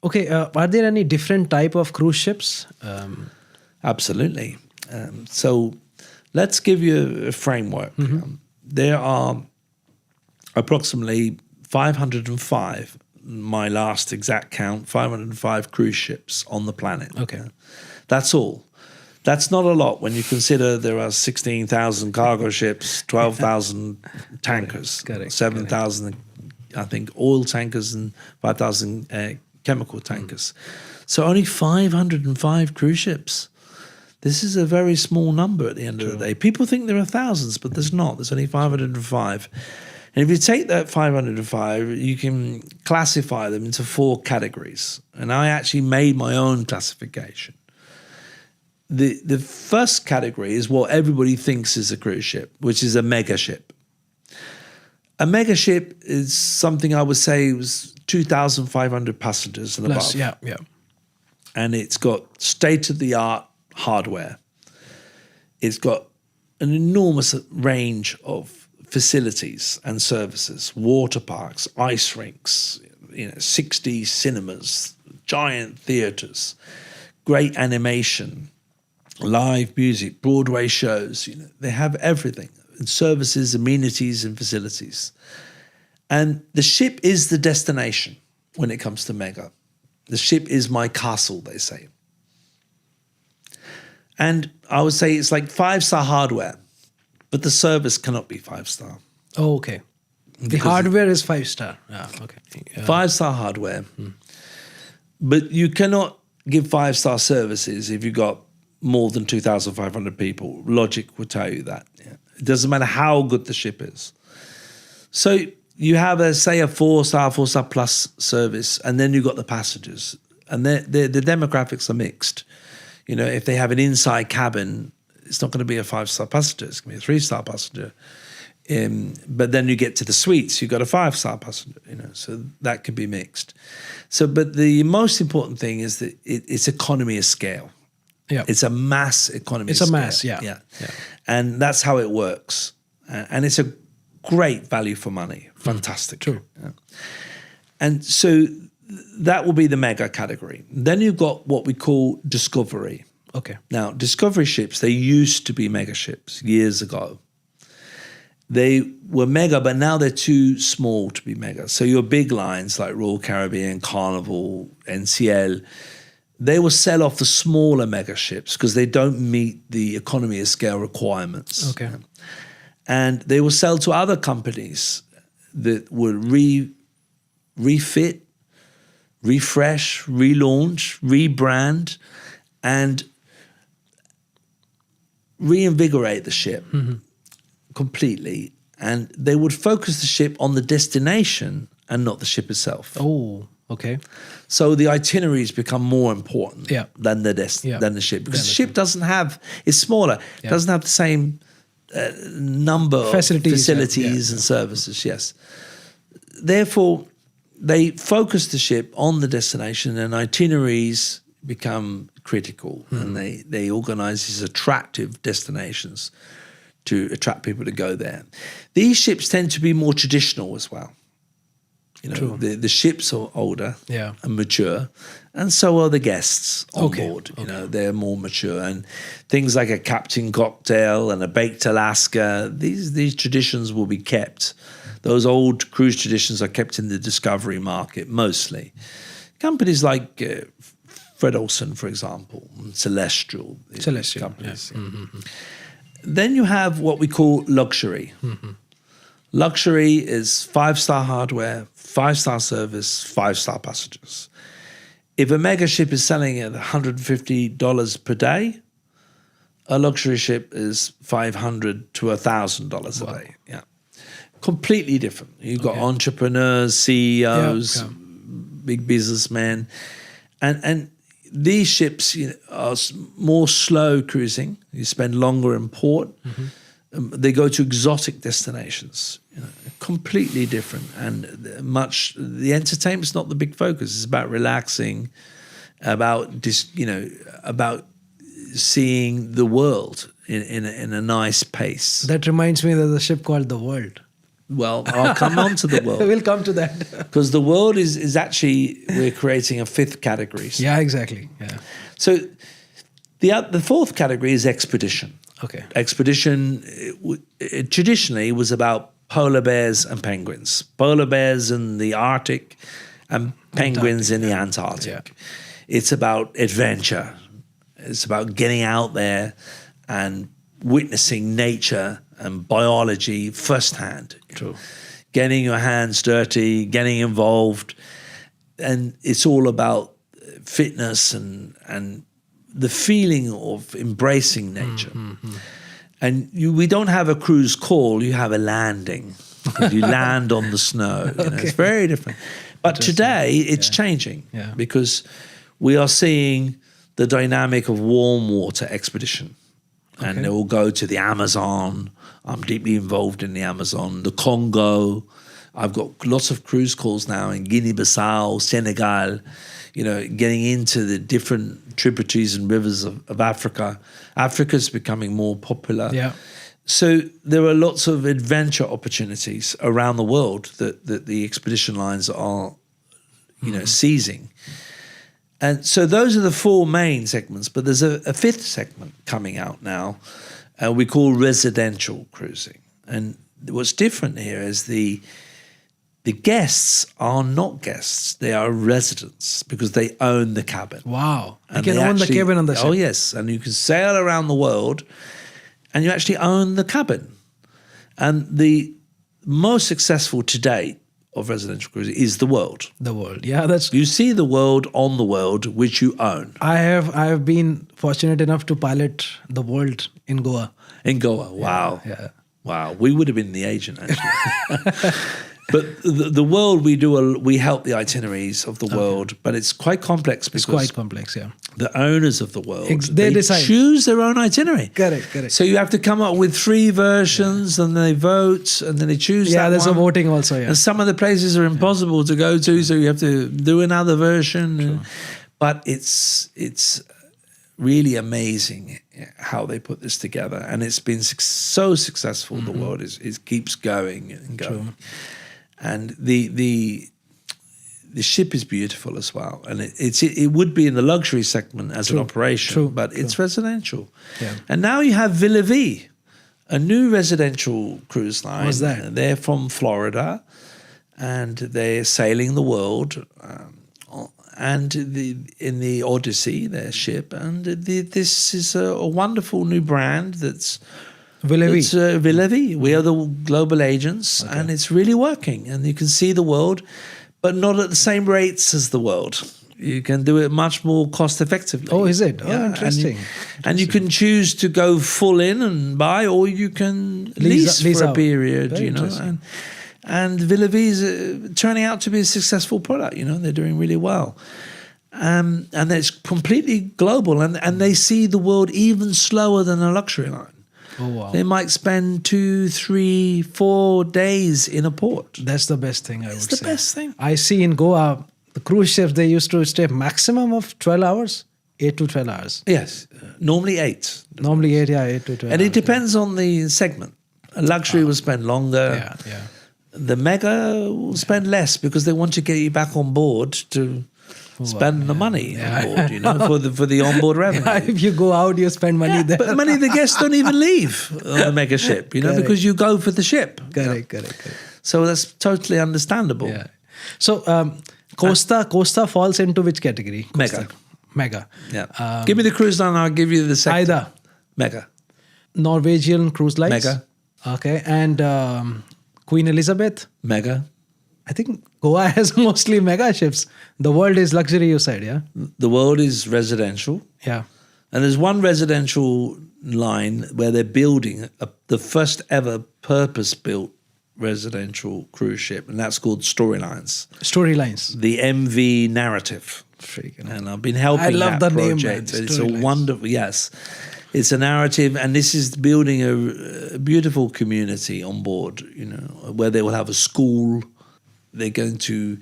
Okay, are there any different type of cruise ships? Absolutely. So let's give you a framework. There are approximately 505, my last exact count, 505 cruise ships on the planet. Okay. That's all. That's not a lot when you consider there are 16,000 cargo ships, 12,000 tankers, Correct, 7,000, I think, oil tankers and 5,000 chemical tankers. So only 505 cruise ships. This is a very small number at the end of the day. People think there are thousands, but there's not. There's only 505. And if you take that 505, you can classify them into 4 categories. And I actually made my own classification. The first category is what everybody thinks is a cruise ship, which is a mega ship. A mega ship is something I would say was 2,500 passengers and Plus, above. yeah. And it's got state-of-the-art hardware. It's got an enormous range of facilities and services, water parks, ice rinks, 60 cinemas, giant theaters, great animation, live music, Broadway shows. They have everything, and services, amenities, and facilities. And the ship is the destination when it comes to mega. The ship is my castle, they say. And I would say it's like 5-star hardware, but the service cannot be 5-star. Oh, okay. The hardware is 5-star. Yeah, okay. 5-star hardware. But you cannot give 5-star services if you've got more than 2,500 people. Logic would tell you that. Yeah. It doesn't matter how good the ship is. So you have, a 4-star plus service, and then you've got the passengers. And the demographics are mixed. If they have an inside cabin, it's not going to be a 5-star passenger. It's going to be a 3-star passenger. But then you get to the suites, you've got a 5-star passenger, so that can be mixed. But the most important thing is that it's economy of scale. Yeah. It's a mass economy of It's a scale. mass, yeah. And that's how it works. And it's a great value for money. Fantastic. True. Yeah. And so that will be the mega category. Then you've got what we call discovery. Okay. Now, discovery ships, they used to be mega ships years ago. They were mega, but now they're too small to be mega. So your big lines like Royal Caribbean, Carnival, NCL, they will sell off the smaller mega ships because they don't meet the economy of scale requirements. Okay. And they will sell to other companies that will refit, refresh, relaunch, rebrand, and reinvigorate the ship completely. And they would focus the ship on the destination and not the ship itself. Oh, okay. So the itineraries become more important than the ship, because the ship doesn't have, it's smaller, doesn't have the same number of facilities and services. Yes. Therefore, they focus the ship on the destination, and itineraries become critical, and they organize these attractive destinations to attract people to go there. These ships tend to be more traditional as well. The ships are older and mature, and so are the guests on board. They're more mature, and things like a Captain Cocktail and a Baked Alaska, these traditions will be kept. Those old cruise traditions are kept in the discovery market mostly. Companies like Fred Olsen, for example, and Celestial companies. Yeah. Then you have what we call luxury. Luxury is 5-star hardware, 5-star service, 5-star passengers. If a mega ship is selling at $150 per day, a luxury ship is $500 to $1,000 a day. Yeah, completely different. You've got entrepreneurs, CEOs, big businessmen, and these ships are more slow cruising. You spend longer in port. They go to exotic destinations, completely different, and the entertainment's not the big focus. It's about relaxing, about seeing the world in a nice pace. That reminds me, there's a ship called the World. Well, I'll come on to the world. We'll come to that. Because the world is actually, we're creating a fifth category. Yeah, exactly. Yeah. So the fourth category is expedition. Okay. Expedition it traditionally was about polar bears and penguins. Polar bears in the Arctic and penguins in the Antarctic. Yeah. It's about adventure. It's about getting out there and witnessing nature and biology firsthand. True. Getting your hands dirty, getting involved. And it's all about fitness and the feeling of embracing nature. And we don't have a cruise call, you have a landing. You land on the snow. You know, it's very different. But today it's changing because we are seeing the dynamic of warm water expedition. And they will go to the Amazon. I'm deeply involved in the Amazon, the Congo. I've got lots of cruise calls now in Guinea-Bissau, Senegal, you know, getting into the different tributaries and rivers of Africa. Africa's becoming more popular. Yeah. So there are lots of adventure opportunities around the world that the expedition lines are, you know, seizing. And so those are the four main segments, but there's a fifth segment coming out now we call residential cruising. And what's different here is the guests are not guests, they are residents because they own the cabin. Wow. And you can own the cabin on the ship. Oh, yes. And you can sail around the world and you actually own the cabin. And the most successful to date of residential cruising is the World. The World, yeah, that's. You see the World on the World, which you own. I have been fortunate enough to pilot the World in Goa. In Goa, wow, yeah. Wow. We would have been the agent actually. But the World, we help the itineraries of the World, but it's quite complex because it's quite complex, yeah. The owners of the World, they decide. Choose their own itinerary. Correct. So you have to come up with 3 versions, and they vote, and then they choose. Yeah, that there's one. a voting also. Yeah, and some of the places are impossible to go to, so you have to do another version. But it's really amazing how they put this together, and it's been so successful. The World it keeps going and going. True. And the ship is beautiful as well, and it would be in the luxury segment as an operation, but it's residential. Yeah. And now you have Villa V, a new residential cruise line. What's that? They're from Florida, and they're sailing the world, and in the Odyssey, their ship, and this is a wonderful new brand that's. Villa V. It's Villa V. We are the global agents, and it's really working. And you can see the World, but not at the same rates as the World. You can do it much more cost effectively. Oh, is it? Oh, interesting. And you can choose to go full in and buy, or you can lease for a period. Very And Villa V is turning out to be a successful product. You know, they're doing really well. And it's completely global, and they see the World even slower than a luxury line. Oh, wow. They might spend 2, 3, 4 days in a port. That's the best thing, I would say. It's the best thing. I see in Goa, the cruise ships, they used to stay maximum of 12 hours, 8 to 12 hours. Yes, normally 8. Normally 8, 8 to 12 And hours. it depends on the segment. A luxury will spend longer. Yeah. The mega will spend less because they want to get you back on board to spend the money on board, you know, for the onboard revenue. Yeah, if you go out, you spend money there. But many of the guests don't even leave on the mega ship, you know, because you go for the ship. Correct. So that's totally understandable. Yeah. So Costa falls into which category? Costa. Mega. Mega. Yeah. Give me the cruise line, I'll give you the sector. Either. Mega. Norwegian cruise lines. Mega. Okay. And Queen Elizabeth. Mega. I think Goa has mostly mega ships. The World is luxury, you said, yeah? The World is residential. Yeah. And there's one residential line where they're building the first ever purpose-built residential cruise ship, and that's called Storylines. Storylines. The MV Narrative. Freaking. And I've been helping that project. Name, man. It's a wonderful, yes. It's a narrative, and this is building a beautiful community on board, you know, where they will have a school. They're going to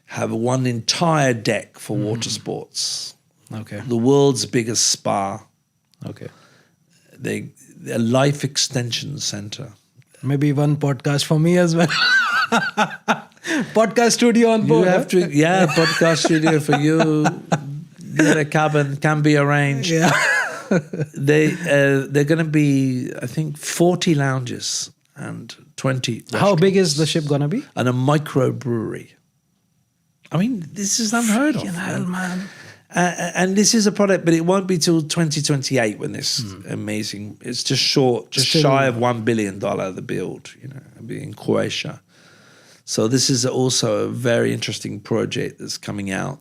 have one entire deck for water sports. Okay. The world's biggest spa. Okay. A life extension center. Maybe one podcast for me as well. Podcast studio on board. You have to, podcast studio for you. Get a cabin, can be arranged. Yeah. They're going to be, I think, 40 lounges and 20 How big is the ship going to be? And a microbrewery. I mean, this is unheard of. Hell, man. And this is a product, but it won't be till 2028 when this amazing. It's just shy of $1 billion the build. It'll be in Croatia. So this is also a very interesting project that's coming out,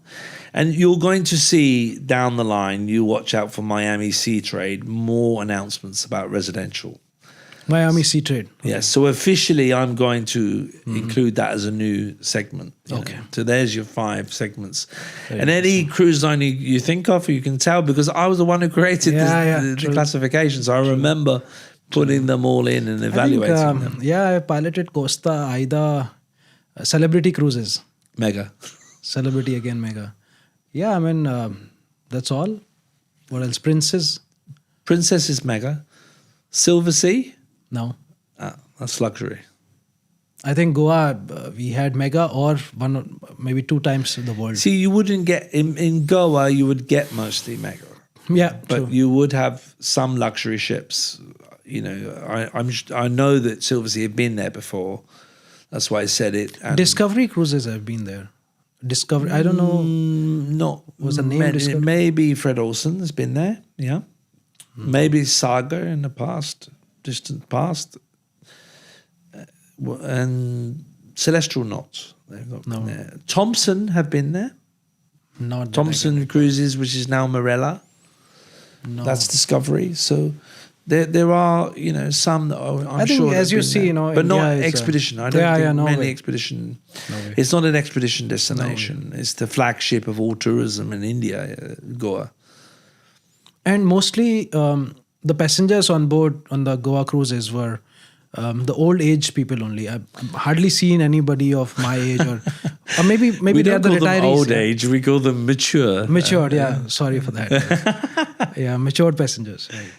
and you're going to see down the line. You watch out for Miami Sea Trade, more announcements about residential. Miami Sea Trade. Yes. So officially, I'm going to include that as a new segment. Okay. So there's your 5 segments. And any cruise line you think of, you can tell, because I was the one who created the classifications. I remember putting them all in and evaluating them. Yeah, I piloted Costa, Aida, Celebrity Cruises. Mega. Celebrity again, mega. Yeah, I mean, that's all. What else? Princess? Princess is mega. Silver Sea? No. That's luxury. I think Goa, we had mega or one, maybe 2 times in the world. See, you wouldn't get, in Goa, you would get mostly mega. Yeah, but true. you would have some luxury ships. I know that Silver Sea had been there before. That's why I said it. And Discovery Cruises have been there. Discovery, I don't know. Not was the name Discovery? Maybe Fred Olsen has been there. Yeah. Maybe Saga in the past, distant past. And Celestial not. They've not been there. Thompson have been there. Not Thompson Cruises, which is now Marella. No. That's Discovery. So there are, some that I'm sure. As you see, but India not is expedition. I don't think no many way. expedition. No way. It's not an expedition destination. It's the flagship of all tourism in India, Goa. And mostly the passengers on board on the Goa cruises were the old age people only. I've hardly seen anybody of my age or maybe we they are don't the call retirees. them old age. We call them mature. Matured, yeah. Sorry for that. Yeah, matured passengers. Right.